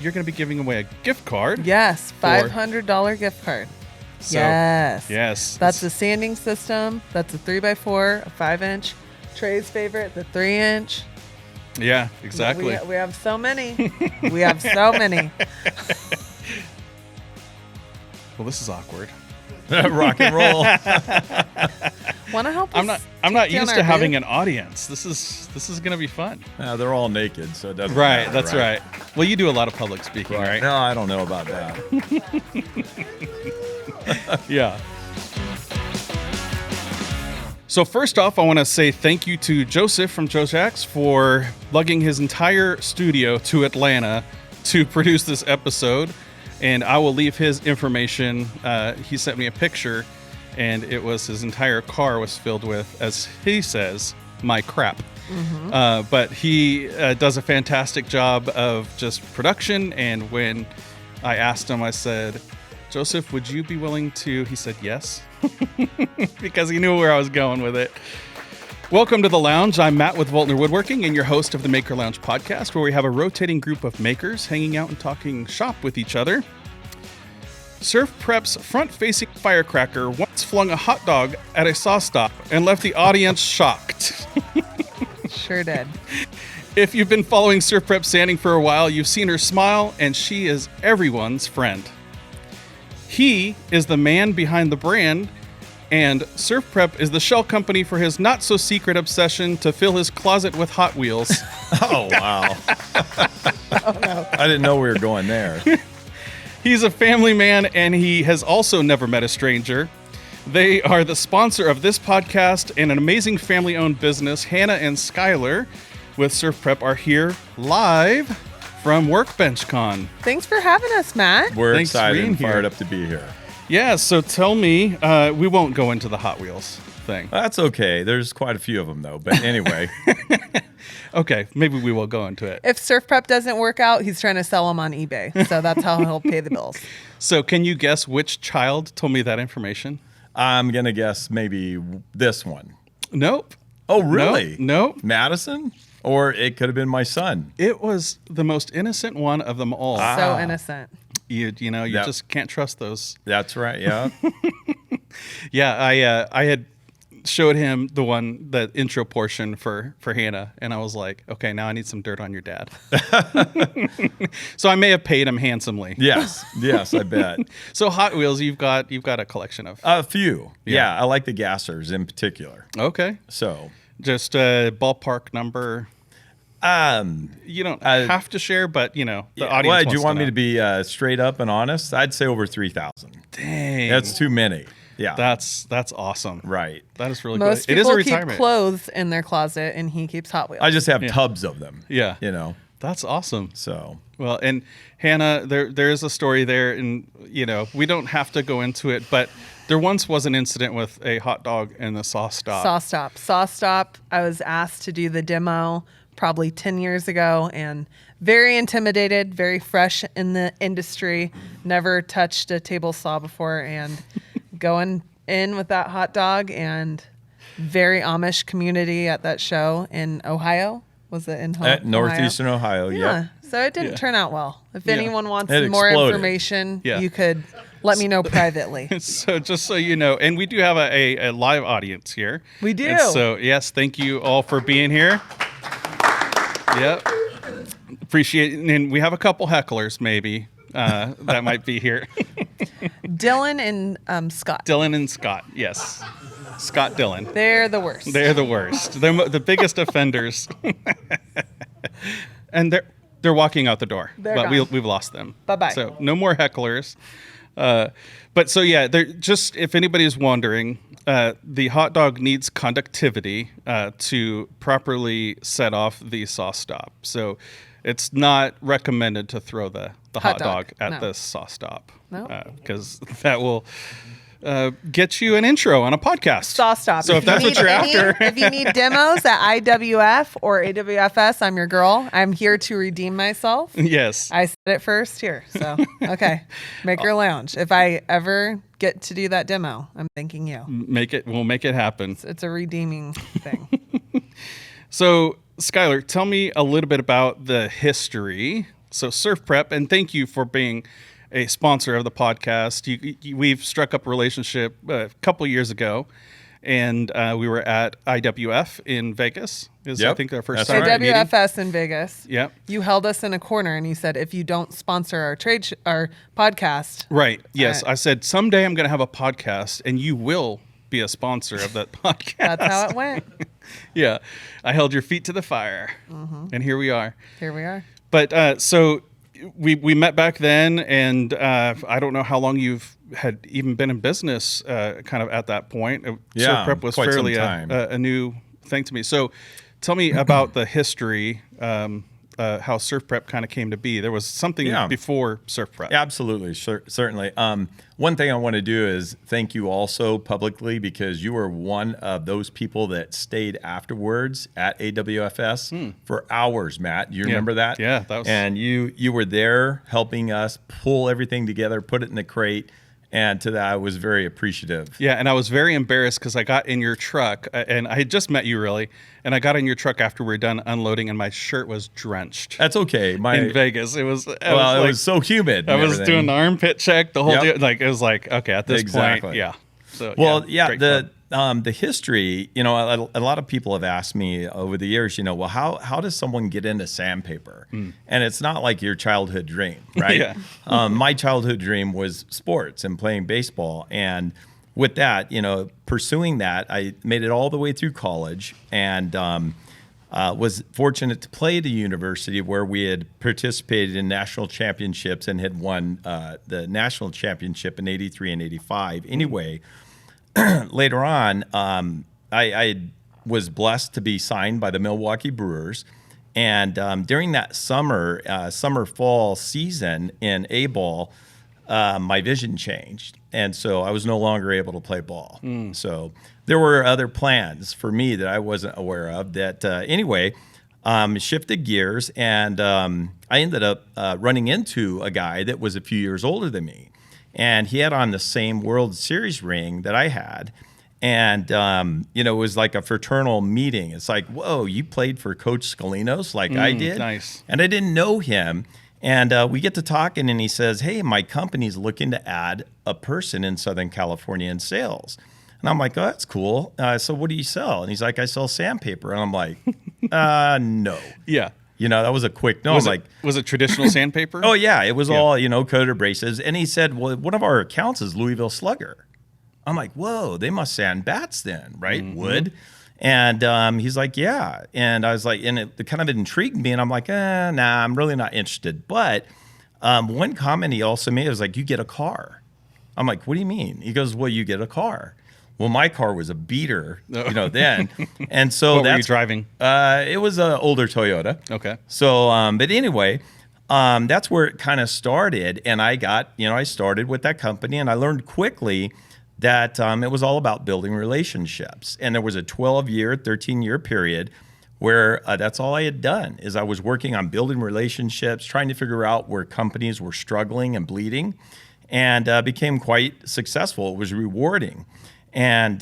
you're going to be giving away a gift card. Yes, $500 gift card. So, yes. Yes. That's a sanding system. That's a 3x4, a 5-inch. Trey's favorite, the 3-inch. Yeah, exactly. We have so many. We have so many. Well, this is awkward. Rock and roll. Want to help us? I'm not used to having an audience. This is going to be fun. They're all naked, so it doesn't Right, matter, that's right. Well, you do a lot of public speaking, right? No, I don't know about that. Yeah. So first off, I want to say thank you to Joseph from Jojax for lugging his entire studio to Atlanta to produce this episode. And I will leave his information. He sent me a picture, and it was his entire car was filled with, as he says, my crap. Mm-hmm. But he does a fantastic job of just production. And when I asked him, I said, Joseph, would you be willing to? He said yes, because he knew where I was going with it. Welcome to The Lounge. I'm Matt with Voltner Woodworking and your host of the Maker Lounge podcast, where we have a rotating group of makers hanging out and talking shop with each other. Surf Prep's front-facing firecracker once flung a hot dog at a saw stop and left the audience shocked. Sure did. If you've been following Surf Prep Sanding for a while, you've seen her smile, and she is everyone's friend. He is the man behind the brand, and Surf Prep is the shell company for his not-so-secret obsession to fill his closet with Hot Wheels. Oh, wow. Oh, no. I didn't know we were going there. He's a family man, and he has also never met a stranger. They are the sponsor of this podcast and an amazing family-owned business. Hannah and Skylar with Surf Prep are here live from Workbench Con. Thanks for having us, Matt. We're Thanks for excited being and fired here. up to be here. Yeah, so tell me, we won't go into the Hot Wheels thing. That's okay. There's quite a few of them, though. But anyway. Okay, maybe we will go into it. If Surf Prep doesn't work out, he's trying to sell them on eBay. So that's how he'll pay the bills. So can you guess which child told me that information? I'm going to guess maybe this one. Nope. Oh, really? Nope. Madison? Or it could have been my son. It was the most innocent one of them all. So innocent. You Yep. just can't trust those. That's right, yeah. Yeah, I had showed him the intro portion for Hannah, and I was like, okay, now I need some dirt on your dad. So I may have paid him handsomely. Yes, I bet. So Hot Wheels, you've got a collection of. A few. Yeah. Yeah, I like the gassers in particular. Okay. So, Just a ballpark number. You don't have to share, but the audience Well, wants do you want to me know. to be straight up and honest? I'd say over 3,000. Dang. That's too many. Yeah. That's awesome. Right. That is really Most good. It is a people keep retirement. clothes in their closet, and he keeps Hot Wheels. I just have tubs of them. Yeah. That's awesome. So. Well, and Hannah, there is a story there, and we don't have to go into it, but there once was an incident with a hot dog and the saw stop. Saw stop. I was asked to do the demo probably 10 years ago, and very intimidated, very fresh in the industry, never touched a table saw before, and going in with that hot dog, and very Amish community at that show in Ohio. Was it in At Northeastern Ohio, Yeah. So it didn't turn out well. If anyone wants It more exploded. information, Yeah. you could let me know privately. So just so you know, and we do have a live audience here. We do. And so yes, thank you all for being here. Yep. Appreciate it. And we have a couple hecklers maybe that might be here. Dylan and Scott. Dylan and Scott, yes. Scott Dylan. They're the worst. They're the worst. They're the biggest offenders. And they're walking out the door. They're but gone. we've lost them. Bye-bye. So no more hecklers. But so yeah, they're just, if anybody's wondering, the hot dog needs conductivity to properly set off the saw stop. So it's not recommended to throw the hot dog at No. the saw stop. No. Because that will get you an intro on a podcast. Saw stop. So if that's what you're after. If you need demos at IWF or AWFS, I'm your girl. I'm here to redeem myself. Yes. I said it first here. So, okay. Maker Lounge. If I ever get to do that demo, I'm thanking you. We'll make it happen. It's a redeeming thing. So, Skylar, tell me a little bit about the history. So Surf Prep, and thank you for being a sponsor of the podcast. We've struck up a relationship a couple years ago, and we were at IWF in Vegas. I think our first time meeting. IWFS in Vegas. Yep. You held us in a corner and you said, if you don't sponsor our podcast. Right. Yes. I said, someday I'm going to have a podcast and you will be a sponsor of that podcast. That's how it went. Yeah. I held your feet to the fire. And here we are. Here we are. But so we met back then, and I don't know how long you've had even been in business kind of at that point. Surf Prep was fairly a new thing to me. So tell me about the history, how Surf Prep kind of came to be. There was something before Surf Prep. Absolutely, certainly. One thing I want to do is thank you also publicly, because you were one of those people that stayed afterwards at AWFS for hours, Matt. You remember that? Yeah. That was... And you were there helping us pull everything together, put it in the crate. And to that, I was very appreciative. Yeah, and I was very embarrassed because I got in your truck, and I had just met you, really, and I got in your truck after we were done unloading, and my shirt was drenched. That's okay. In Vegas, it was so humid. I was doing the armpit check, the whole deal. Like, it was like, okay, at this point, yeah. So, the history, a lot of people have asked me over the years, well, how does someone get into sandpaper? And it's not like your childhood dream, right? My childhood dream was sports and playing baseball. And with that, pursuing that, I made it all the way through college, and was fortunate to play at a university where we had participated in national championships and had won the national championship in '83 and '85. Anyway, later on, I was blessed to be signed by the Milwaukee Brewers. And during that summer-fall season in A-ball, my vision changed. And so I was no longer able to play ball. So there were other plans for me that I wasn't aware of that, anyway, shifted gears. And I ended up running into a guy that was a few years older than me. And he had on the same World Series ring that I had. And, it was like a fraternal meeting. It's like, whoa, you played for Coach Scalinos like I did? Nice. And I didn't know him. And we get to talking, and he says, hey, my company's looking to add a person in Southern California in sales. And I'm like, oh, that's cool. So what do you sell? And he's like, I sell sandpaper. And I'm like, no. Yeah. That was a quick no. Was it traditional sandpaper? Oh, yeah. It was all, coated abrasives. And he said, well, one of our accounts is Louisville Slugger. I'm like, whoa, they must sand bats then, right? Wood. And he's like, yeah. And I was like, and it kind of intrigued me. And I'm like, nah, I'm really not interested. But one comment he also made was like, you get a car. I'm like, what do you mean? He goes, well, you get a car. Well, my car was a beater, then. And so what were you driving? It was an older Toyota. Okay. So, but anyway, that's where it kind of started. And I got, I started with that company, and I learned quickly that it was all about building relationships. And there was a 12-year, 13-year period where that's all I had done is I was working on building relationships, trying to figure out where companies were struggling and bleeding, and became quite successful. It was rewarding. And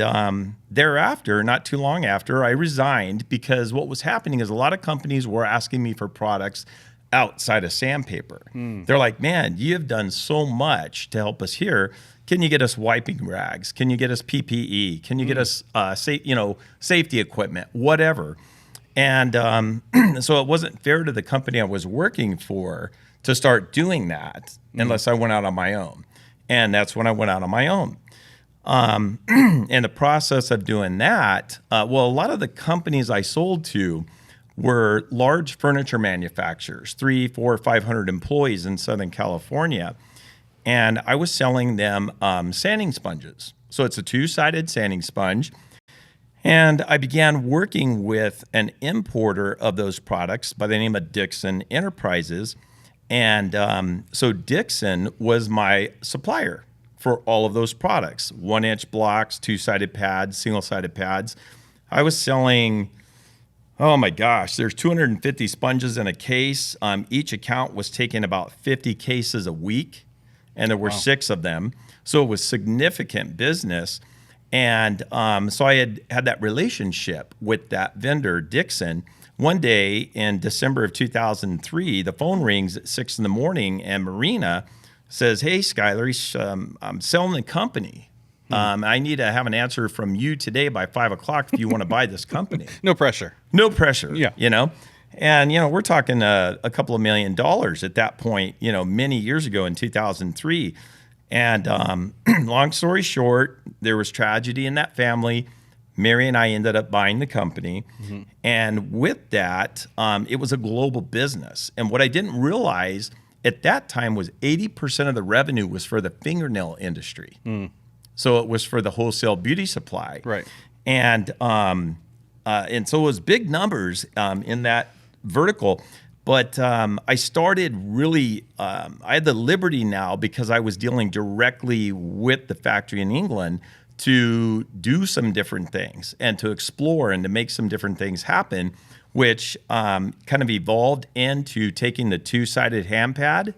thereafter, not too long after, I resigned because what was happening is a lot of companies were asking me for products outside of sandpaper. They're like, man, you have done so much to help us here. Can you get us wiping rags? Can you get us PPE? Can you get us safety equipment, whatever? And so it wasn't fair to the company I was working for to start doing that unless I went out on my own. And that's when I went out on my own. In the process of doing that, a lot of the companies I sold to were large furniture manufacturers, 300, 400, 500 employees in Southern California. And I was selling them sanding sponges. So it's a two-sided sanding sponge. And I began working with an importer of those products by the name of Dixon Enterprises. And so Dixon was my supplier for all of those products, 1-inch blocks, two-sided pads, single-sided pads. I was selling, oh my gosh, there's 250 sponges in a case. Each account was taking about 50 cases a week, and there were 6 of them. So it was significant business. And so I had that relationship with that vendor, Dixon. one day in December of 2003, the phone rings at 6 in the morning, and Marina says, "Hey, Skylar, I'm selling the company. I need to have an answer from you today by 5 o'clock if you want to buy this company." No pressure. No pressure. Yeah. You know? And, we're talking a couple of $1 million at that point, many years ago in 2003. And long story short, there was tragedy in that family. Mary and I ended up buying the company. Mm-hmm. And with that, it was a global business. And what I didn't realize at that time was 80% of the revenue was for the fingernail industry. So it was for the wholesale beauty supply. Right. And so it was big numbers in that vertical. But I started really, I had the liberty now because I was dealing directly with the factory in England to do some different things and to explore and to make some different things happen, which kind of evolved into taking the two-sided hand pad,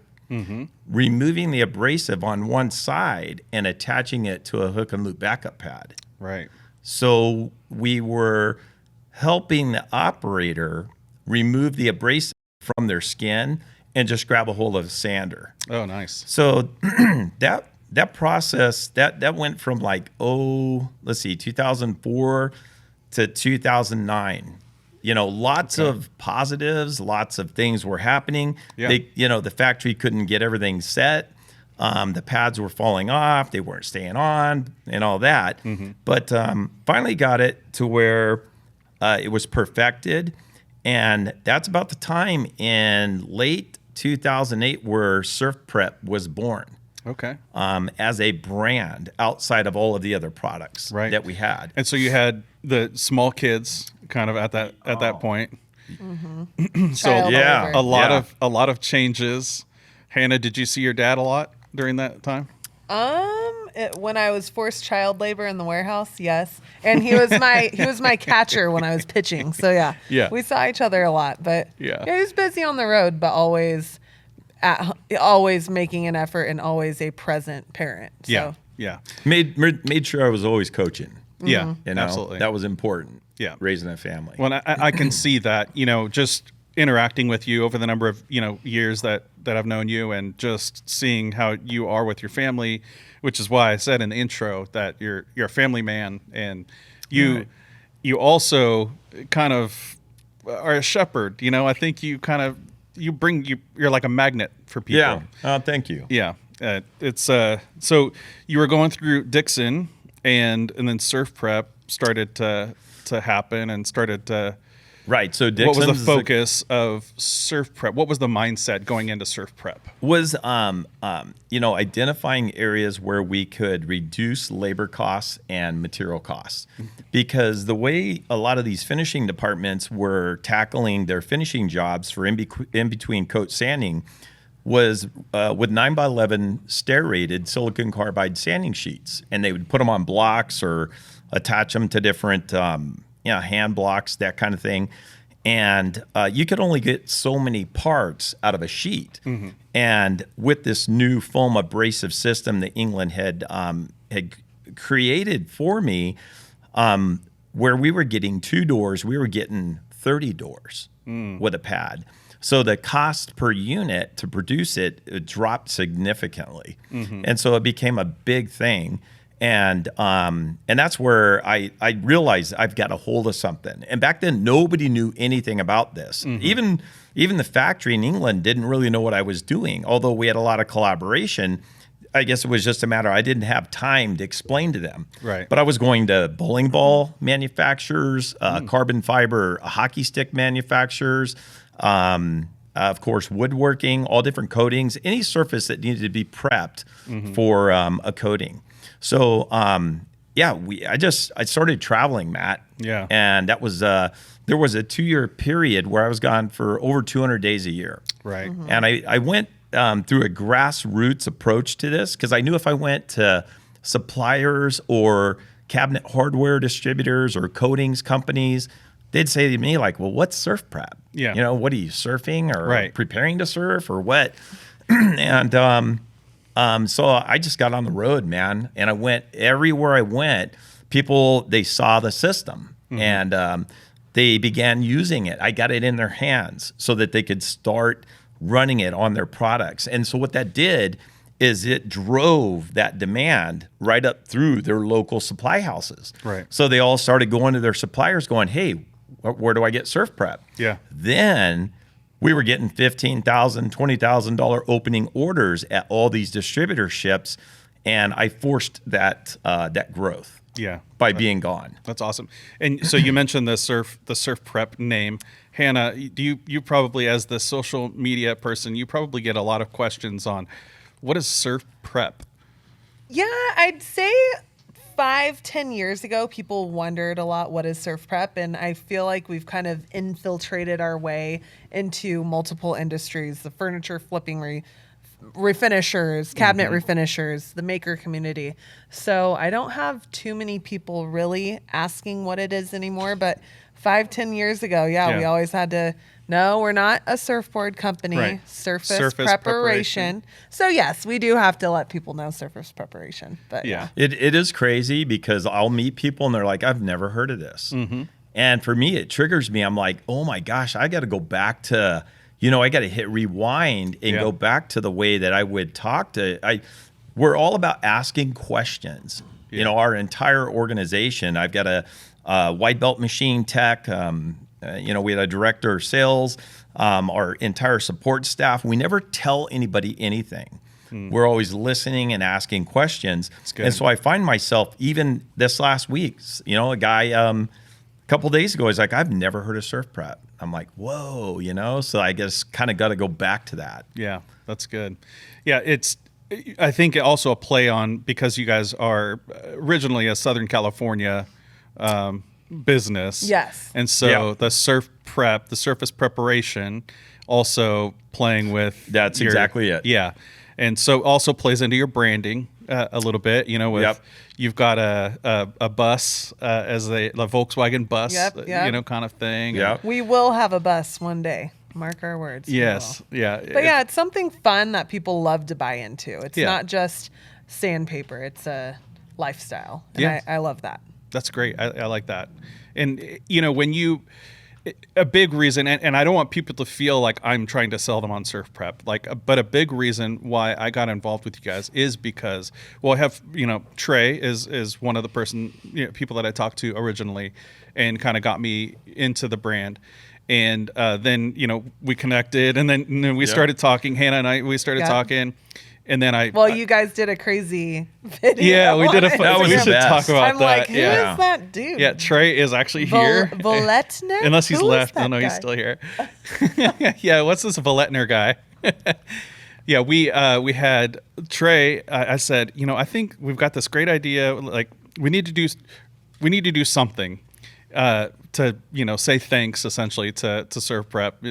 removing the abrasive on one side and attaching it to a hook and loop backup pad. Right. So we were helping the operator remove the abrasive from their skin and just grab a hold of a sander. Oh, nice. So that process that went from 2004 to 2009. Lots of positives, lots of things were happening. Yeah. The factory couldn't get everything set. The pads were falling off. They weren't staying on and all that. But finally got it to where it was perfected. And that's about the time in late 2008 where Surf Prep was born. Okay. As a brand outside of all of the other products that we had. And so you had the small kids kind of at that point. So Child labor. A lot of changes. Hannah, did you see your dad a lot during that time? When I was forced child labor in the warehouse, yes, and he was my catcher when I was pitching. So Yeah. we saw each other a lot. But he was busy on the road, but always making an effort and always a present parent. So. Yeah. Made sure I was always coaching. Yeah. Absolutely. That was important. Yeah. Raising a family. Well, I can see that, just interacting with you over the number of, years that I've known you and just seeing how you are with your family, which is why I said in the intro that you're a family man, and you also kind of are a shepherd. I think you kind of, you're like a magnet for people. Yeah. Thank you. Yeah. It's so you were going through Dixon and then Surf Prep started to happen and started to. Right. So Dixon's what was the focus of Surf Prep? What was the mindset going into Surf Prep? Was identifying areas where we could reduce labor costs and material costs, because the way a lot of these finishing departments were tackling their finishing jobs for in between coat sanding was with 9x11 stair-rated silicon carbide sanding sheets, and they would put them on blocks or attach them to different hand blocks, that kind of thing. And you could only get so many parts out of a sheet. And with this new foam abrasive system that England had created for me, where we were getting 2 doors, we were getting 30 doors with a pad. So the cost per unit to produce it dropped significantly. And so it became a big thing. And that's where I realized I've got a hold of something. And back then, nobody knew anything about this. Even the factory in England didn't really know what I was doing. Although we had a lot of collaboration, I guess it was just a matter I didn't have time to explain to them. Right. But I was going to bowling ball manufacturers, carbon fiber hockey stick manufacturers, of course, woodworking, all different coatings, any surface that needed to be prepped for a coating. So, I started traveling, Matt. Yeah. And that was, there was a 2-year period where I was gone for over 200 days a year. Right. And I went through a grassroots approach to this, because I knew if I went to suppliers or cabinet hardware distributors or coatings companies, they'd say to me like, well, what's surf prep? Yeah. What are you, surfing or right. preparing to surf or what? And so I just got on the road, man. And I went everywhere I went. People, they saw the system. And they began using it. I got it in their hands so that they could start running it on their products. And so what that did is it drove that demand right up through their local supply houses. Right. So they all started going to their suppliers going, hey, where do I get surf prep? Yeah. Then we were getting $15,000, $20,000 opening orders at all these distributorships, and I forced that growth. Yeah. By being gone. That's awesome. And so you mentioned the surf prep name. Hannah, you probably, as the social media person, you probably get a lot of questions on what is surf prep? Yeah, I'd say 5-10 years ago, people wondered a lot, what is surf prep? And I feel like we've kind of infiltrated our way into multiple industries, the furniture flipping refinishers, cabinet refinishers, the maker community. So I don't have too many people really asking what it is anymore, but 5-10 years ago, we always had to, no, we're not a surfboard company, Right. surface preparation. So yes, we do have to let people know surface preparation, but Yeah. It is crazy because I'll meet people and they're like, I've never heard of this. And for me, it triggers me. I'm like, oh my gosh, I got to go back to, I got to hit rewind and go back to the way that I would talk to. We're all about asking questions. Yeah. Our entire organization. I've got a white belt machine tech. We had a director of sales. Our entire support staff. We never tell anybody anything. We're always listening and asking questions. good. And so I find myself even this last week. A guy a couple days ago is like, I've never heard of surf prep. I'm like, whoa, so I guess kind of got to go back to that. Yeah, that's good. Yeah, I think it also a play on, because you guys are originally a Southern California business. Yes. And so the surf prep, the surface preparation, also playing with. That's exactly it. Yeah. And so also plays into your branding a little bit, with you've got a bus as the Volkswagen bus, kind of thing. Yeah. we will have a bus one day. Mark our words. we Yes. will. Yeah. But it's something fun that people love to buy into. It's not just sandpaper. It's a lifestyle. And Yeah. I love that. That's great. I like that. And, when a big reason, and I don't want people to feel like I'm trying to sell them on surf prep, but a big reason why I got involved with you guys is because, I have, Trey is one of the people that I talked to originally and kind of got me into the brand. And then, we connected, and then we started talking. Hannah and we started talking. And then you guys did a crazy video. Yeah, we did a. That was we the should best. talk about I'm that. like, who is that dude? Yeah, Trey is actually here. Voletner? Unless he's Who is left. that No, guy? he's still here. Yeah, what's this Voletner guy? Yeah, we had Trey. I said, I think we've got this great idea. Like, we need to do something to say thanks essentially to Surf Prep,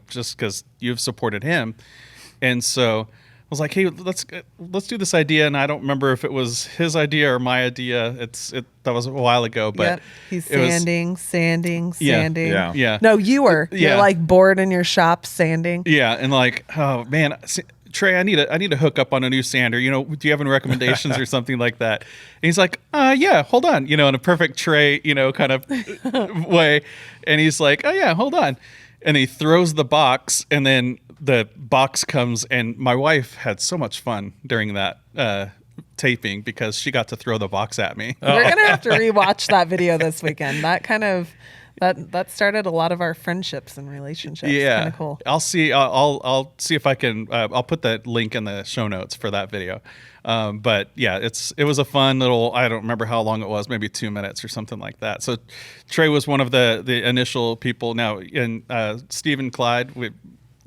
just because you've supported him, and so. I was like, hey, let's do this idea, and I don't remember if it was his idea or my idea. That was a while ago, but he's sanding. Yeah. No, you were. Yeah. You're like bored in your shop sanding. Yeah, and like, oh man, Trey, I need to hook up on a new sander. Do you have any recommendations or something like that? And he's like, yeah, hold on. In a perfect Trey, kind of way, and he's like, oh yeah, hold on, and he throws the box, and then the box comes, and my wife had so much fun during that taping because she got to throw the box at me. We're gonna have to rewatch that video this weekend. That kind of that started a lot of our friendships and relationships. Yeah, kind of cool. I'll see. I'll see if I can. I'll put that link in the show notes for that video. But yeah, it was a fun little. I don't remember how long it was. Maybe 2 minutes or something like that. So Trey was one of the initial people. Now, and Stephen Clyde.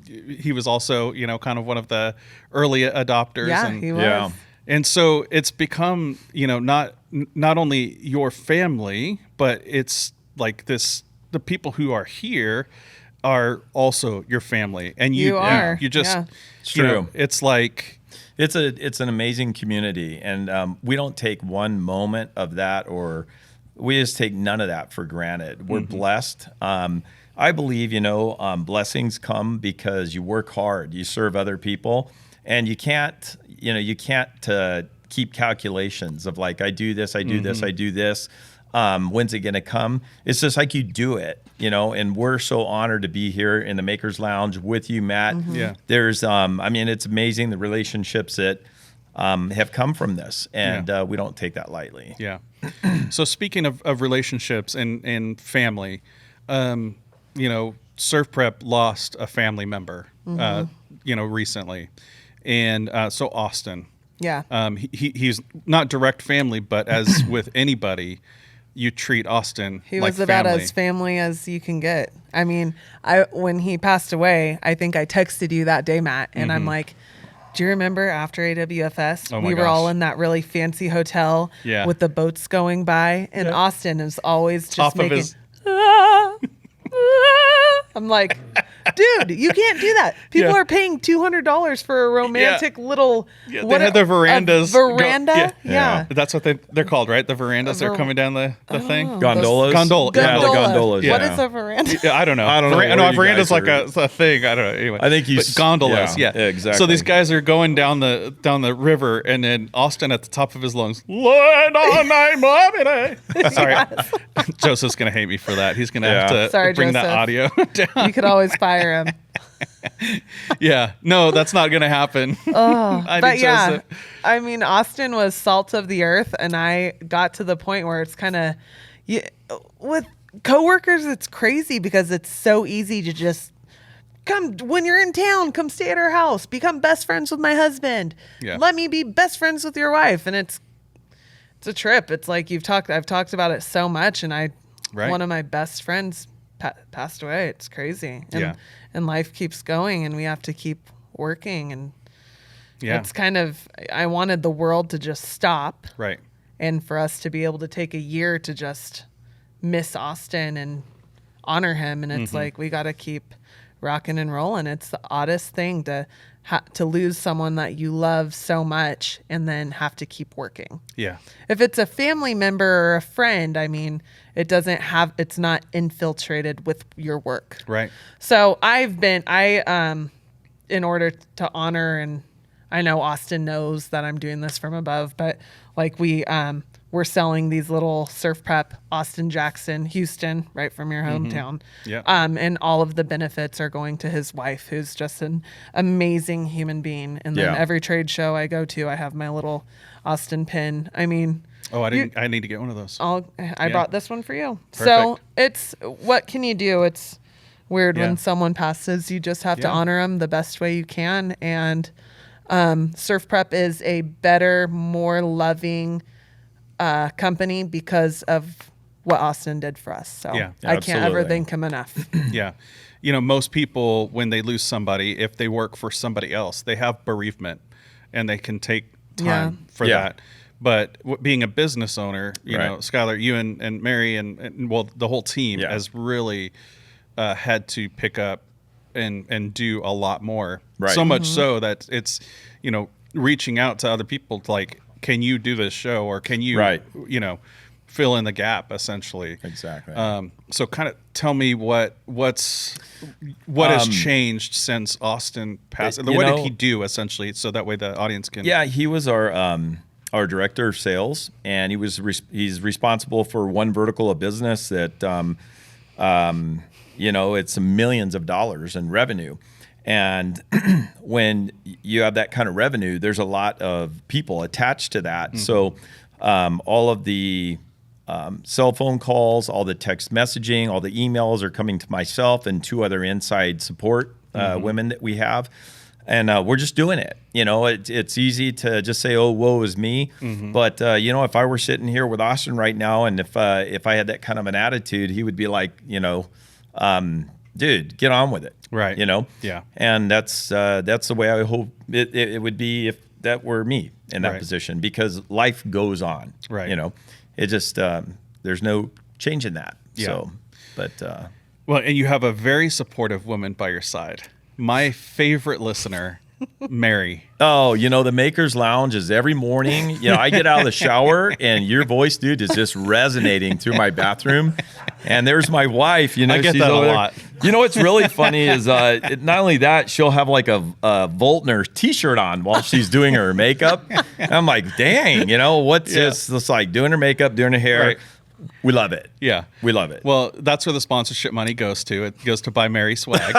He was also, kind of one of the early adopters. Yeah, and, he was. Yeah. And so it's become, not only your family, but it's like the people who are here are also your family. And you are. you just, Yeah. It's true. It's like, It's an amazing community, and we don't take one moment of that, or we just take none of that for granted. We're blessed. I believe, blessings come because you work hard, you serve other people, and you can't keep calculations of like, I do this, I do this, I do this. When's it going to come? It's just like you do it, you know, and we're so honored to be here in the Makers Lounge with you, Matt. Yeah. There's, I mean, it's amazing the relationships that have come from this, and we don't take that lightly. Yeah. So speaking of relationships and family, you know, Surf Prep lost a family member, you know, recently. And so Austin. Yeah. He's not direct family, but as with anybody, you treat Austin He like was about family. as family as you can get. I mean, when he passed away, I think I texted you that day, Matt, and I'm like, do you remember after AWFS, Oh my we were all gosh. in that really fancy hotel Yeah. with the boats going by, and Austin is always just Off of making. his- I'm like, dude, you can't do that. People Yeah. are paying $200 for a romantic little. Yeah, they had the verandas. A veranda? Yeah. That's what they're called, right? The verandas. They're coming down the thing. Gondolas? Gondola. Yeah, the Gondola. gondolas. What yeah. is a veranda? Yeah, I don't know. I don't know No, where you veranda's guys like a thing. I don't know. Anyway, I think you but s- gondolas. yeah, Yeah, exactly. So these guys are going down the river, and then Austin at the top of his lungs. Lord on my mommy. Sorry, Joseph's gonna hate me for that. He's gonna have Yeah. to Sorry, bring that Joseph. audio down. You could always fire him. Yeah, no, that's not gonna happen. I But need yeah, Joseph. I mean, Austin was salt of the earth, and I got to the point where it's kind of, with coworkers, it's crazy because it's so easy to just come when you're in town, come stay at our house, become best friends with my husband. Yeah. Let me be best friends with your wife, and it's a trip. It's like I've talked about it so much, and Right. one of my best friends passed away. It's crazy. And, Yeah. and life keeps going, and we have to keep working, and Yeah, it's kind of, I wanted the world to just stop right. and for us to be able to take a year to just miss Austin and honor him. And it's like, we got to keep rocking and rolling. It's the oddest thing to lose someone that you love so much and then have to keep working. Yeah, If it's a family member or a friend, I mean, it's not infiltrated with your work. right. So in order to honor, and I know Austin knows that I'm doing this from above, but like we're selling these little Surf Prep, Austin, Jackson, Houston, right from your hometown. Yeah. And all of the benefits are going to his wife, who's just an amazing human being. And then Yeah. every trade show I go to, I have my little Austin pin. I mean, Oh, I need to get one of those. I brought this one for you. Perfect. So what can you do? It's weird Yeah. when someone passes. You just have to Yeah. honor them the best way you can. And Surf Prep is a better, more loving company because of what Austin did for us. So Yeah. I can't ever Absolutely. thank him enough. Yeah. You know, most people, when they lose somebody, if they work for somebody else, they have bereavement and they can take time for Yeah. that. But being a business owner, you Right. know, Skylar, you and Mary and well, the whole team Yeah. has really had to pick up and do a lot more. Right. So much so that it's, you know, reaching out to other people to like, can you do this show or can you, Right. you know, fill in the gap essentially. Exactly. So kind of tell me what has changed since Austin passed. you What know- did he do essentially, so that way the audience can? Yeah, he was our director of sales, and he's responsible for one vertical of business that you know, it's millions of dollars in revenue. And when you have that kind of revenue, there's a lot of people attached to that. So all of the cell phone calls, all the text messaging, all the emails are coming to myself and two other inside support women that we have. And we're just doing it. You know, it's easy to just say, "Oh, woe is me." But you know, if I were sitting here with Austin right now, and if I had that kind of an attitude, he would be like, you know, dude, get on with it. Right. You know. Yeah. And that's the way I hope it would be if that were me in that Right. position, because life goes on. Right. You know, it just there's no change in that. Yeah. So, but Well, and you have a very supportive woman by your side. My favorite listener, Mary. oh, you know, the Makers Lounge is every morning. You know, I get out of the shower and your voice, dude, is just resonating through my bathroom. And there's my wife. You know, I get she's that a over there. lot. You know what's really funny is not only that, she'll have like a Voltner T-shirt on while she's doing her makeup. And I'm like, dang, you know, what's Yeah. this? It's like doing her makeup, doing her hair. Right. We love it. Yeah. We love it. Well, that's where the sponsorship money goes to. It goes to buy Mary swag.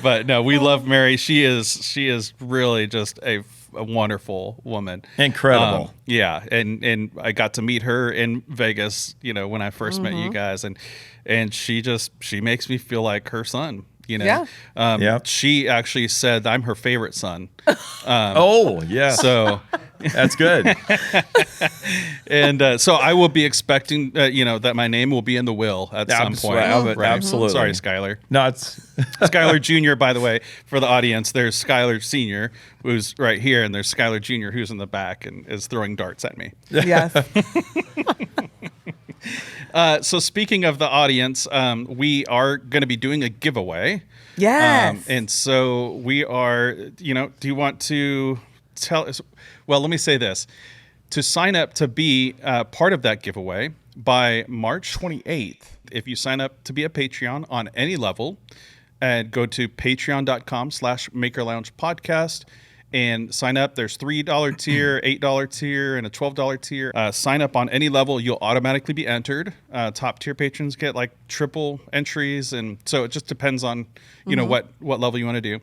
But no, we love Mary. She is really just a wonderful woman. Incredible. Yeah. And I got to meet her in Vegas, when I first met you guys. And she makes me feel like her son. Yeah. She actually said I'm her favorite son. Oh, yeah. So that's good. And so I will be expecting, that my name will be in the will at some point. Right. Absolutely. Sorry, Skylar. No, it's Skylar Jr., by the way, for the audience, there's Skylar Sr., who's right here, and there's Skylar Jr., who's in the back and is throwing darts at me. Yes. So speaking of the audience, we are going to be doing a giveaway. Yes. And so we are, do you want to tell us? Well, let me say this. To sign up to be part of that giveaway by March 28th, if you sign up to be a Patreon on any level, and go to patreon.com/MakerLoungePodcast and sign up. There's $3 tier, $8 tier, and a $12 tier. Sign up on any level. You'll automatically be entered. Top tier patrons get like triple entries. And so it just depends on, what level you want to do.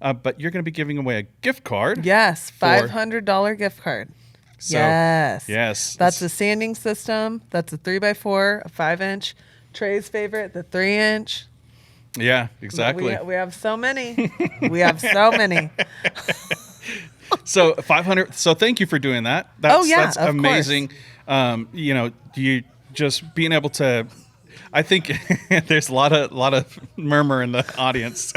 But you're going to be giving away a gift card. Yes. $500 gift card. So, yes. Yes. That's a sanding system. That's a 3x4, a 5-inch. Trey's favorite, the 3-inch. Yeah, exactly. We have so many. We have so many. So 500. So thank you for doing that. That's of amazing. You just being able to. I think there's a lot of murmur in the audience.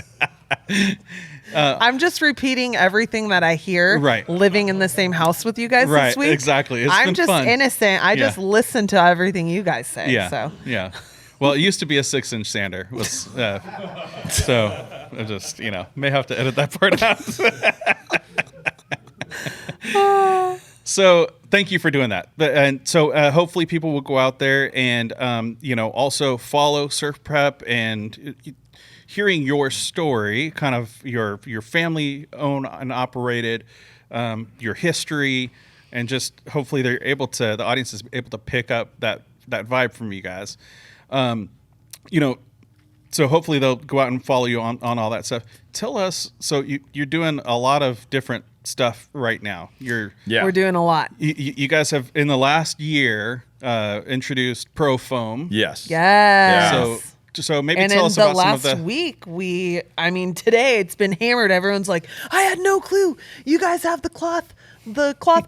I'm just repeating everything that I hear. Right. Living in the same house with you guys Right. this week. Exactly. I'm just fun. innocent. I just listen to everything you guys say. Yeah. So. Yeah. Well, it used to be a 6-inch sander. So I just, may have to edit that part out. So thank you for doing that. And so hopefully people will go out there and, also follow Surf Prep and hearing your story, kind of your family owned and operated, your history, and just hopefully the audience is able to pick up that vibe from you guys. So hopefully they'll go out and follow you on all that stuff. Tell us, so you're doing a lot of different stuff right now. We're doing a lot. You guys have, in the last year, introduced Pro Foam. Yes. Yes. So maybe tell us about some of the... And in the last week, today it's been hammered. Everyone's like, I had no clue. You guys have the cloth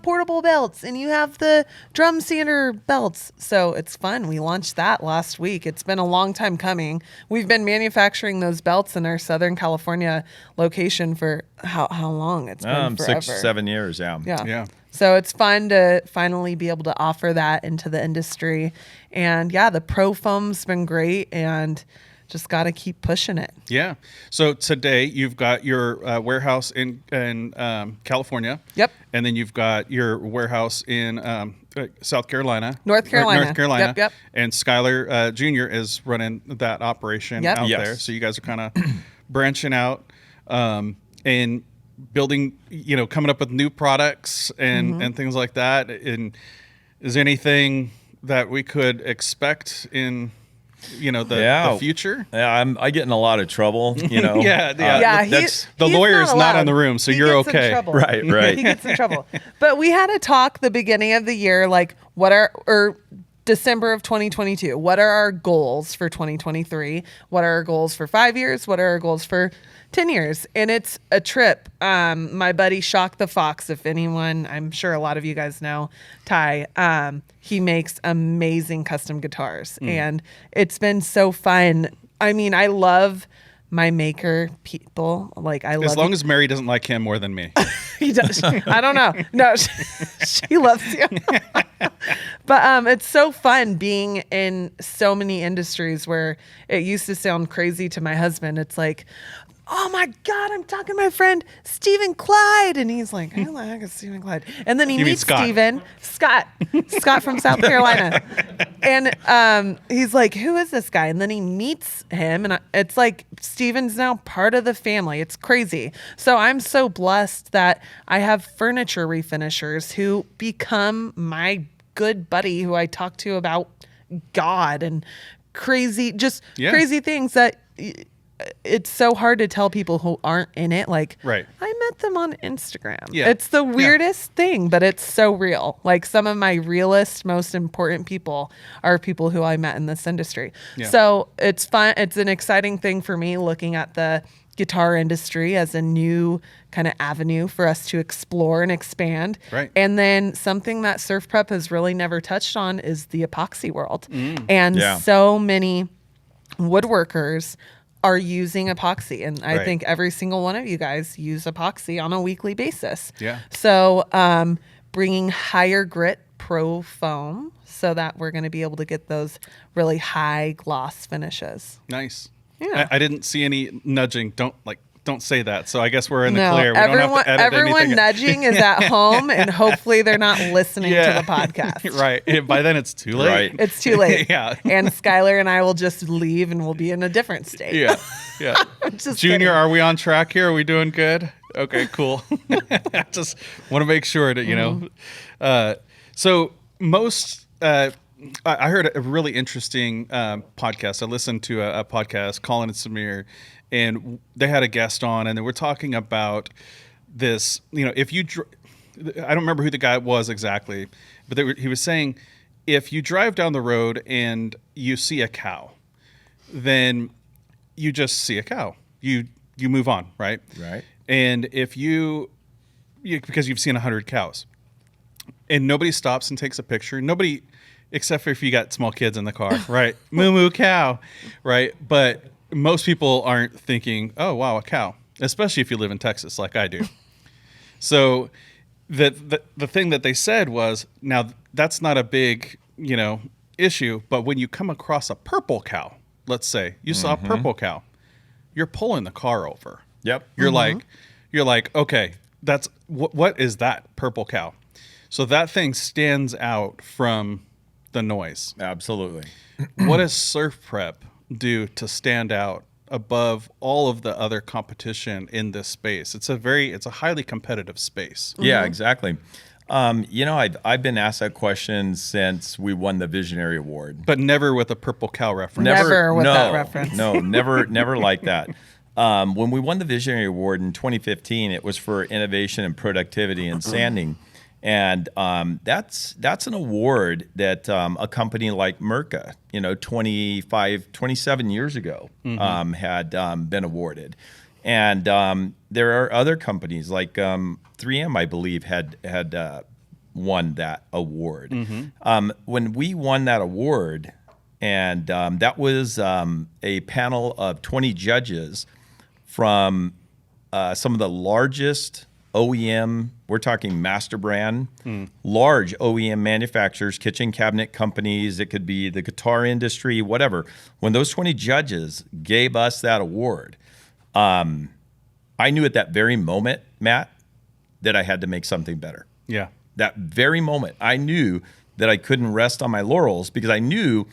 portable belts, and you have the drum sander belts. So it's fun. We launched that last week. It's been a long time coming. We've been manufacturing those belts in our Southern California location for how long? It's been forever. 6-7 years, Yeah. So it's fun to finally be able to offer that into the industry. And the Pro Foam's been great, and just got to keep pushing it. Yeah. So today you've got your warehouse in California. Yep. And then you've got your warehouse in South Carolina. North Carolina. Yep. And Skylar Jr. is running that operation out there. So you guys are kind of branching out and building, coming up with new products and things like that. And is there anything that we could expect in the future? Yeah, I get in a lot of trouble, Yeah, the lawyer is not in the room, so you're okay. Right. He gets in trouble. But we had a talk the beginning of the year, like December of 2022. What are our goals for 2023? What are our goals for 5 years? What are our goals for 10 years? And it's a trip. My buddy Shock the Fox, if anyone, I'm sure a lot of you guys know Ty, he makes amazing custom guitars. And it's been so fun. I mean, I love my maker people. Like, I love as long as Mary doesn't like him more than me. He does. I don't know. No, she loves you. But it's so fun being in so many industries where it used to sound crazy to my husband. It's like, oh my God, I'm talking to my friend Stephen Clyde. And he's like, who the heck is Stephen Clyde? And then he meets Scott from South Carolina. And he's like, who is this guy? And then he meets him. And it's like, Stephen's now part of the family. It's crazy. So I'm so blessed that I have furniture refinishers who become my good buddy who I talk to about God and crazy things that it's so hard to tell people who aren't in it. Like, right. I met them on Instagram. Yeah. It's the weirdest thing, but it's so real. Like, some of my realest, most important people are people who I met in this industry. Yeah. So it's fun. It's an exciting thing for me looking at the guitar industry as a new kind of avenue for us to explore and expand. Right. And then something that Surf Prep has really never touched on is the epoxy world. And so many woodworkers are using epoxy, and I think every single one of you guys use epoxy on a weekly basis. Yeah. So bringing higher grit pro foam so that we're going to be able to get those really high gloss finishes. Nice. Yeah. I didn't see any nudging. Don't say that. So I guess we're in the clear. We Everyone, don't have to edit everyone anything. nudging is at home, and hopefully they're not listening to the podcast. Right. By then it's too late. Right. It's too late. Yeah. And Skylar and I will just leave, and we'll be in a different state. Yeah. Yeah. Just Junior, kidding. are we on track here? Are we doing good? Okay, cool. I just want to make sure that, you know. So most, I heard a really interesting podcast. I listened to a podcast, Colin and Samir, and they had a guest on, and they were talking about this, you know, if you, I don't remember who the guy was exactly, but he was saying, if you drive down the road and you see a cow, then you just see a cow. You move on, right? Right. And if you because you've seen 100 cows, and nobody stops and takes a picture, nobody, except for if you got small kids in the car, right? Moo moo cow, right? But most people aren't thinking, oh wow, a cow, especially if you live in Texas like I do. So the thing that they said was, now that's not a big, you know, issue, but when you come across a purple cow, let's say you saw a purple cow, you're pulling the car over. Yep. You're like, okay, that's what is that purple cow? So that thing stands out from the noise. Absolutely. What does Surf Prep do to stand out above all of the other competition in this space? It's a highly competitive space. Yeah, exactly. You know, I've been asked that question since we won the Visionary Award. But never with a purple cow reference. Never with that reference. No, never like that. When we won the Visionary Award in 2015, it was for innovation and productivity in sanding. And that's an award that a company like Merca, you know, 27 years ago had been awarded. And there are other companies like 3M, I believe, had won that award. When we won that award, and that was a panel of 20 judges from some of the largest OEM, we're talking master brand, large OEM manufacturers, kitchen cabinet companies, it could be the guitar industry, whatever. When those 20 judges gave us that award, I knew at that very moment, Matt, that I had to make something better. Yeah. That very moment, I knew that I couldn't rest on my laurels because I knew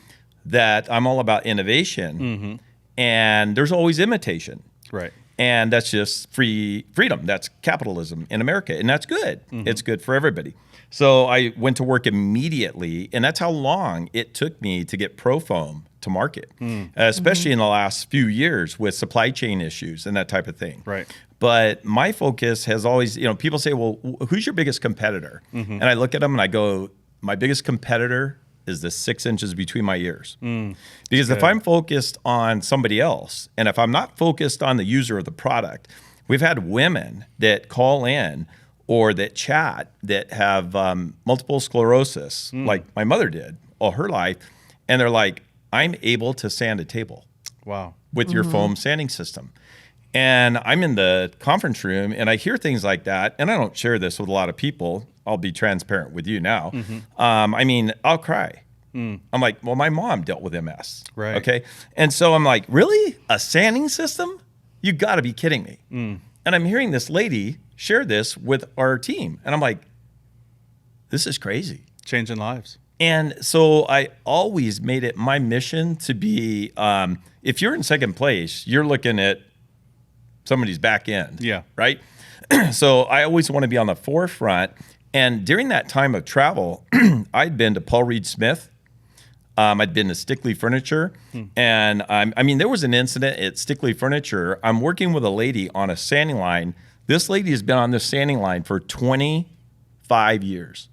that I'm all about innovation and there's always imitation. Right. And that's just freedom. That's capitalism in America. And that's good. It's good for everybody. So I went to work immediately. And that's how long it took me to get ProFoam to market, especially in the last few years with supply chain issues and that type of thing. Right. But my focus has always, you know, people say, well, who's your biggest competitor? And I look at them and I go, my biggest competitor is the 6 inches between my ears. Because if I'm focused on somebody else, and if I'm not focused on the user of the product, we've had women that call in or that chat that have multiple sclerosis, like my mother did all her life, and they're like, I'm able to sand a table with your foam sanding system. And I'm in the conference room and I hear things like that, and I don't share this with a lot of people. I'll be transparent with you now. I mean, I'll cry. I'm like, well, my mom dealt with MS. Right. Okay. And so I'm like, really? A sanding system? You got to be kidding me. And I'm hearing this lady share this with our team. And I'm like, this is crazy. Changing lives. And so I always made it my mission to be, if you're in second place, you're looking at somebody's back end. Yeah. Right? So I always want to be on the forefront. And during that time of travel, I'd been to Paul Reed Smith. I'd been to Stickley Furniture. And I mean, there was an incident at Stickley Furniture. I'm working with a lady on a sanding line. This lady has been on this sanding line for 25 years.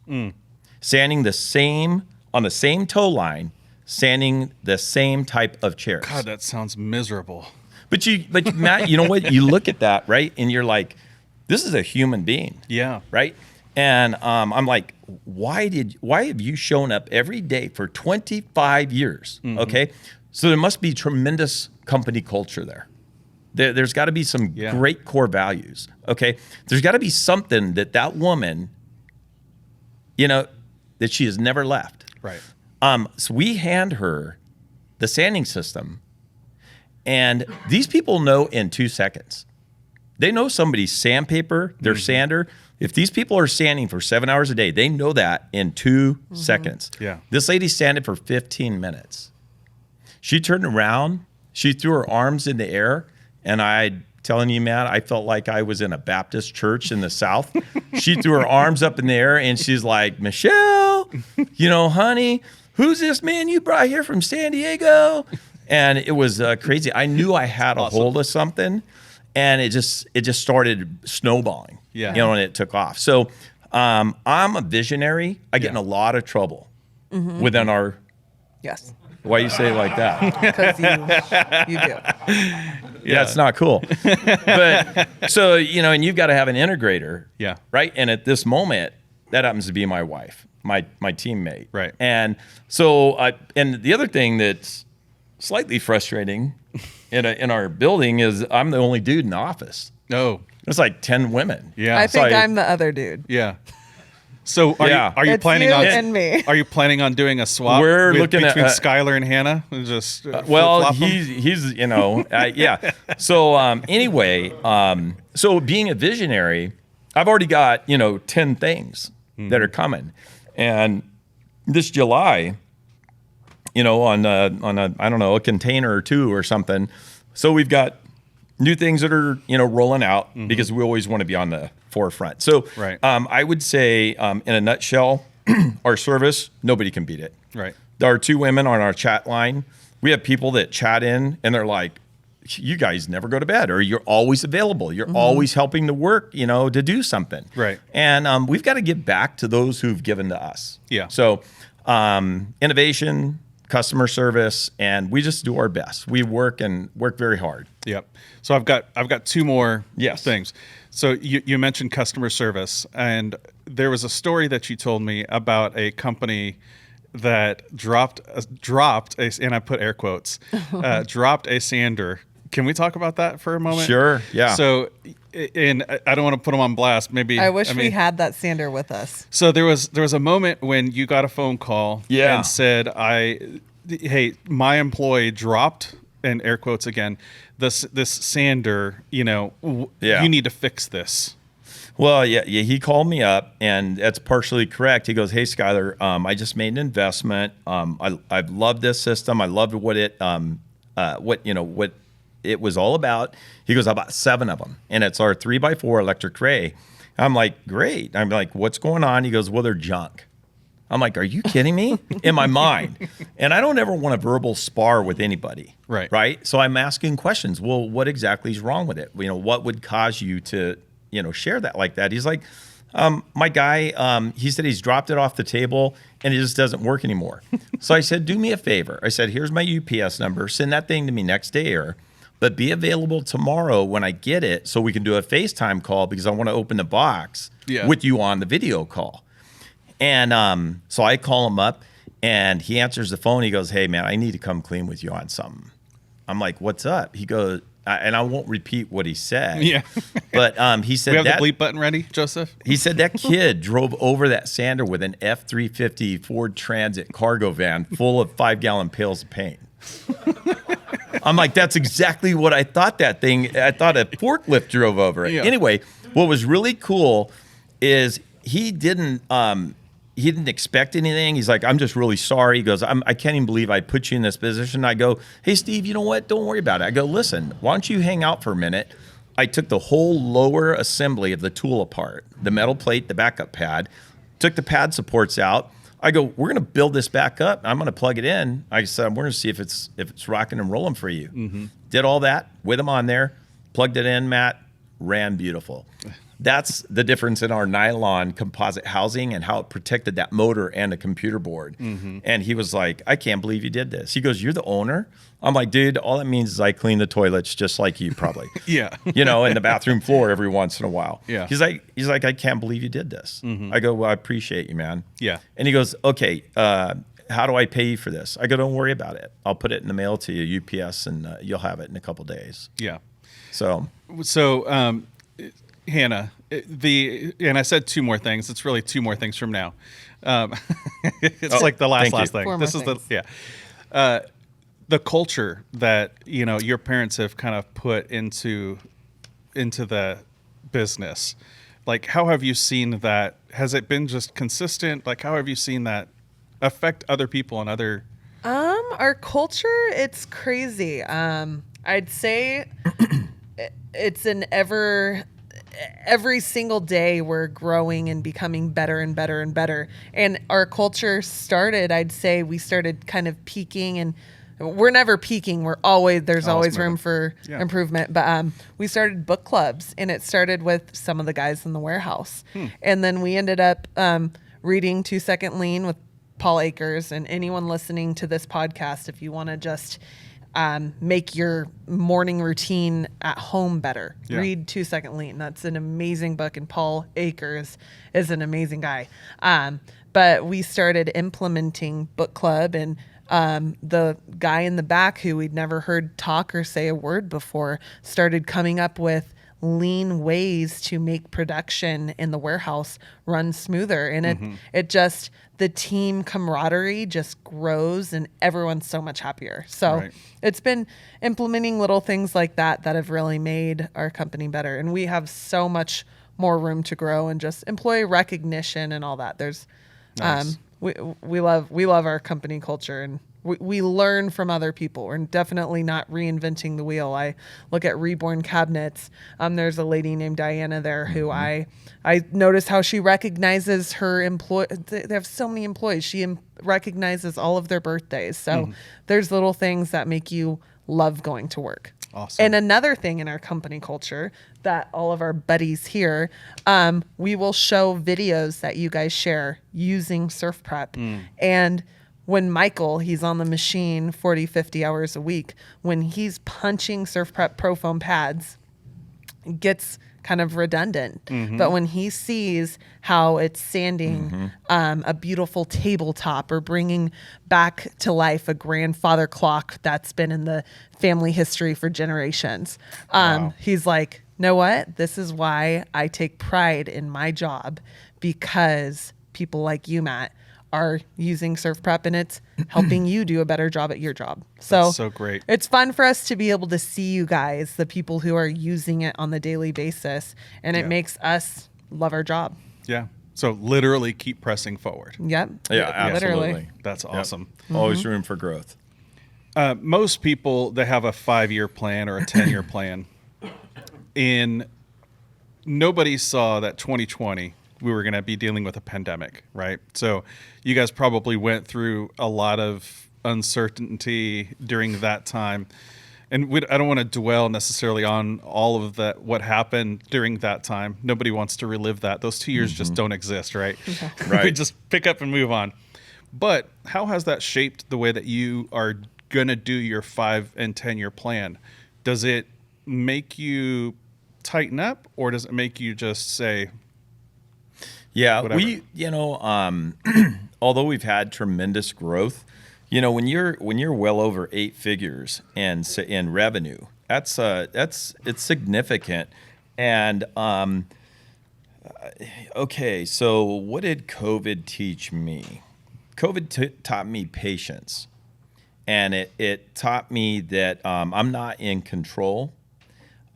Sanding on the same toe line, sanding the same type of chairs. God, that sounds miserable. But Matt, you know what? You look at that, right? And you're like, this is a human being. Yeah. Right? And I'm like, why have you shown up every day for 25 years? Okay. So there must be tremendous company culture there. There's got to be some great core values. Okay. There's got to be something that woman, that she has never left. Right. So we hand her the sanding system, and these people know in 2 seconds. They know somebody's sandpaper, their sander. If these people are sanding for 7 hours a day, they know that in 2 seconds. Yeah. This lady sanded for 15 minutes. She turned around, she threw her arms in the air, and telling you, Matt, I felt like I was in a Baptist church in the South. She threw her arms up in the air, and she's like, Michelle, honey, who's this man you brought here from San Diego? And it was crazy. I knew I had a hold of something, and it just started snowballing. Yeah. And it took off. So I'm a visionary. I get in a lot of trouble within our. Yes. Why you say it like that? Because you do. Yeah, it's not cool. But so, and you've got to have an integrator. Yeah. Right. And at this moment, that happens to be my wife, my teammate. Right. And so, and the other thing that's slightly frustrating in our building is I'm the only dude in the office. No. There's like 10 women. Yeah. I think I'm the other dude. Yeah. So are you It's planning you on and me. Are you planning on doing a swap We're looking between at Skylar and Hannah? And just well, flip-flop 'em? he's yeah. So anyway, so being a visionary, I've already got 10 things that are coming, and this July, on a I don't know, a container or two or something. So we've got new things that are rolling out because we always want to be on the forefront. So Right. I would say in a nutshell, our service, nobody can beat it. Right. There are 2 women on our chat line. We have people that chat in and they're like, you guys never go to bed, or you're always available. You're always helping to work, to do something. Right. And we've got to give back to those who've given to us. Yeah. So innovation, customer service, and we just do our best. We work very hard. Yep. So I've got 2 more things. So you mentioned customer service, and there was a story that you told me about a company that dropped a, and I put air quotes, dropped a sander. Can we talk about that for a moment? Sure. Yeah. So, and I don't want to put them on blast. Maybe I wish we had that sander with us. So there was a moment when you got a phone call and said, hey, my employee dropped, and air quotes again, this sander, you need to fix this. Well, yeah, he called me up, and that's partially correct. He goes, "Hey, Skylar, I just made an investment. I love this system. I loved what it what it was all about." He goes, "I bought 7 of them, and it's our 3x4 electric tray." I'm like, "Great." I'm like, "What's going on?" He goes, "Well, they're junk." I'm like, "Are you kidding me?" In my mind. And I don't ever want a verbal spar with anybody. Right. Right. So I'm asking questions. Well, what exactly is wrong with it? What would cause you to, share that like that? He's like, my guy, he said he's dropped it off the table and it just doesn't work anymore. So I said, do me a favor. I said, here's my UPS number. Send that thing to me next day, but be available tomorrow when I get it so we can do a FaceTime call because I want to open the box with you on the video call. And so I call him up and he answers the phone. He goes, "Hey, man, I need to come clean with you on something." I'm like, "What's up?" He goes, and I won't repeat what he said. Yeah. But he said we have that, the bleep button ready, Joseph? He said that kid drove over that sander with an F-350 Ford Transit cargo van full of 5-gallon pails of paint. I'm like, that's exactly what I thought I thought a forklift drove over it. Yeah. Anyway, what was really cool is he didn't expect anything. He's like, "I'm just really sorry." He goes, I can't even believe I put you in this position. I go, "Hey, Steve, you know what? Don't worry about it." I go, "Listen, why don't you hang out for a minute?" I took the whole lower assembly of the tool apart, the metal plate, the backup pad. Took the pad supports out. I go, we're going to build this back up. I'm going to plug it in. I said, we're going to see if it's rocking and rolling for you. Mm-hmm. Did all that with them on there, plugged it in, Matt, ran beautiful. That's the difference in our nylon composite housing and how it protected that motor and the computer board. Mm-hmm. And he was like, I can't believe you did this. He goes, you're the owner? I'm like, dude, all that means is I clean the toilets just like you probably. Yeah. You know, and the bathroom floor every once in a while. Yeah. He's like, I can't believe you did this. Mm-hmm. I go, well, I appreciate you, man. Yeah. And he goes, okay, how do I pay you for this? I go, don't worry about it. I'll put it in the mail to you, UPS, and you'll have it in a couple days. Yeah. So, Hannah, and I said two more things. It's really two more things from now. It's like the last thing. Four This more is things. the culture that your parents have kind of put into the business. Like, how have you seen that? Has it been just consistent? Like, how have you seen that affect other people and other? Our culture, it's crazy. I'd say it's every single day we're growing and becoming better and better and better. And our culture started, I'd say we started kind of peaking, and we're never peaking. There's always room for improvement. But we started book clubs, and it started with some of the guys in the warehouse. And then we ended up reading 2 Second Lean with Paul Akers. And anyone listening to this podcast, if you want to just make your morning routine at home better, read 2 Second Lean. That's an amazing book, and Paul Akers is an amazing guy. But we started implementing book club, and the guy in the back who we'd never heard talk or say a word before started coming up with lean ways to make production in the warehouse run smoother. And it just, the team camaraderie just grows, and everyone's so much happier. So it's been implementing little things like that have really made our company better. And we have so much more room to grow, and just employee recognition and all that. There's, Nice. we love our company culture, and we learn from other people. We're definitely not reinventing the wheel. I look at Reborn Cabinets. There's a lady named Diana there who I notice how she recognizes her employee. They have so many employees. She recognizes all of their birthdays. So there's little things that make you love going to work. Awesome. And another thing in our company culture that all of our buddies here, we will show videos that you guys share using Surf Prep. And when Michael, he's on the machine 40, 50 hours a week, when he's punching Surf Prep Pro Foam pads, it gets kind of redundant. But when he sees how it's sanding a beautiful tabletop, or bringing back to life a grandfather clock that's been in the family history for generations, he's like, know what? This is why I take pride in my job, because people like you, Matt, are using Surf Prep, and it's helping you do a better job at your job. That's so great. It's fun for us to be able to see you guys, the people who are using it on the daily basis, and it makes us love our job. Yeah. So literally keep pressing forward. Yep. yeah, Literally. absolutely. That's awesome. Always room for growth. Most people, they have a 5-year plan or a 10-year plan, and nobody saw that 2020 we were going to be dealing with a pandemic, right? So you guys probably went through a lot of uncertainty during that time. And I don't want to dwell necessarily on all of that, what happened during that time. Nobody wants to relive that. Those 2 years just don't exist, right? Right. We just pick up and move on. But how has that shaped the way that you are going to do your 5 and 10-year plan? Does it make you tighten up, or does it make you just say, yeah, whatever? Although we've had tremendous growth, when you're well over 8 figures in revenue, it's significant. And okay, so what did COVID teach me? COVID taught me patience, and it taught me that I'm not in control.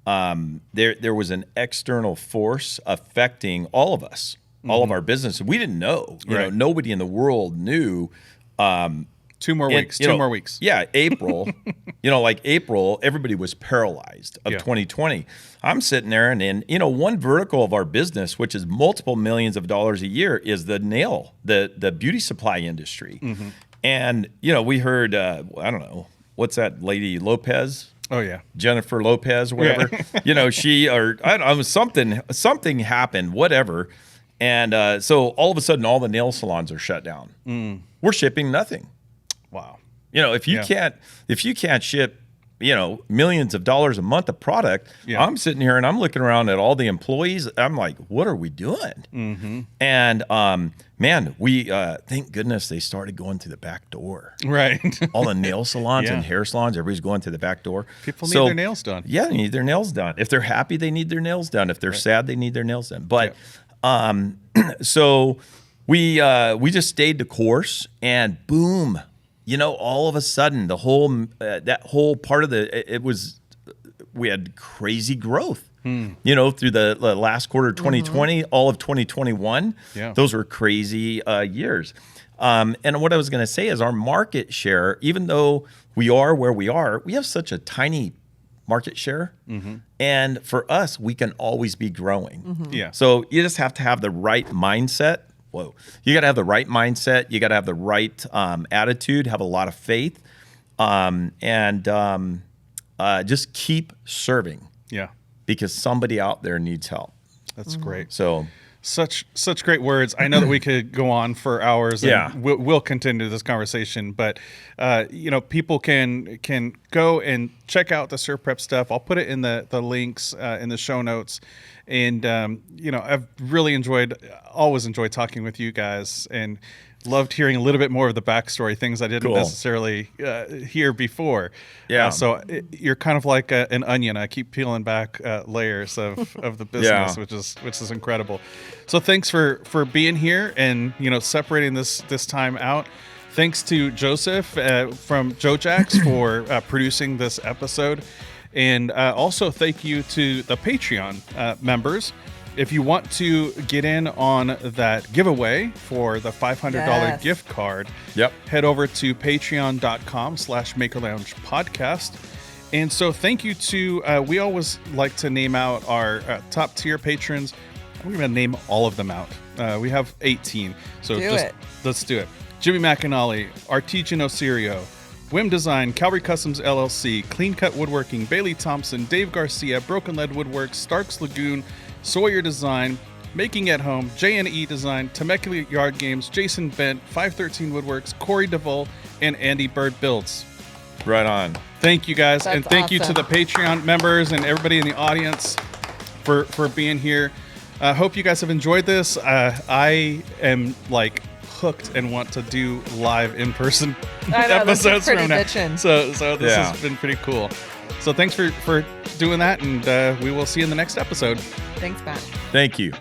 There was an external force affecting all of us. All of our business. We didn't know. Right. Nobody in the world knew. 2 2 more And, weeks. you 2 know, more weeks. Yeah, April. Like April, everybody was paralyzed of 2020. I'm sitting there, and one vertical of our business, which is multiple millions of dollars a year, is the beauty supply industry. Mm-hmm. And we heard, I don't know, what's that lady Lopez? Oh yeah, Jennifer Lopez, or whatever. She or I don't know, something happened, whatever. And so all of a sudden, all the nail salons are shut down. We're shipping nothing. wow. If you can't ship, millions of dollars a month of product, I'm sitting here and I'm looking around at all the employees. I'm like, what are we doing? Mm-hmm. And man, we thank goodness they started going through the back door. Right. All the nail salons and hair salons, everybody's going through the back door. People need their nails done. Yeah, they need their nails done. If they're happy, they need their nails done. If they're sad, they need their nails done. But so we just stayed the course, and boom. All of a sudden, the whole that whole part of we had crazy growth. Through the last quarter of 2020, all of 2021, those were crazy years. And what I was going to say is our market share, even though we are where we are, we have such a tiny market share. Mm-hmm. And for us, we can always be growing. Mm-hmm. Yeah. So you just have to have the right mindset. You got to have the right mindset. You got to have the right attitude, have a lot of faith, and just keep serving. Yeah. Because somebody out there needs help. That's great. So such great words. I know that we could go on for hours. And we'll continue this conversation, but people can go and check out the Serve Prep stuff. I'll put it in the links in the show notes. And I've really always enjoyed talking with you guys, and loved hearing a little bit more of the backstory, things I didn't necessarily hear before. Yeah. So you're kind of like an onion. I keep peeling back layers of the business, which is incredible. So thanks for being here and separating this time out. Thanks to Joseph from Jojax for producing this episode. And also thank you to the Patreon members. If you want to get in on that giveaway for the $500 gift card, head over to patreon.com/MakerLoungePodcast. And so thank you to, we always like to name out our top tier patrons. I'm going to name all of them out. We have 18. So let's do it. Jimmy McAnally, Artigiano Serio, Wimm Design, Calvary Customs LLC, Cleancut Woodworking, Bailey Thompson, Dave Garcia, Broken Lead Woodworks, Starks Lagoon, Sawyer Design, Making at Home, J&E Design, Temecula Yard Games, Jason Bent, 513 Woodworks, Corey Davoll, and Andy Bird Builds. Right on. Thank you guys. That's and thank you to awesome. the Patreon members and everybody in the audience for being here. I hope you guys have enjoyed this. I am hooked and want to do live in-person episodes from now. So this has been pretty cool. So thanks for doing that, and we will see you in the next episode. Thanks, Matt. Thank you.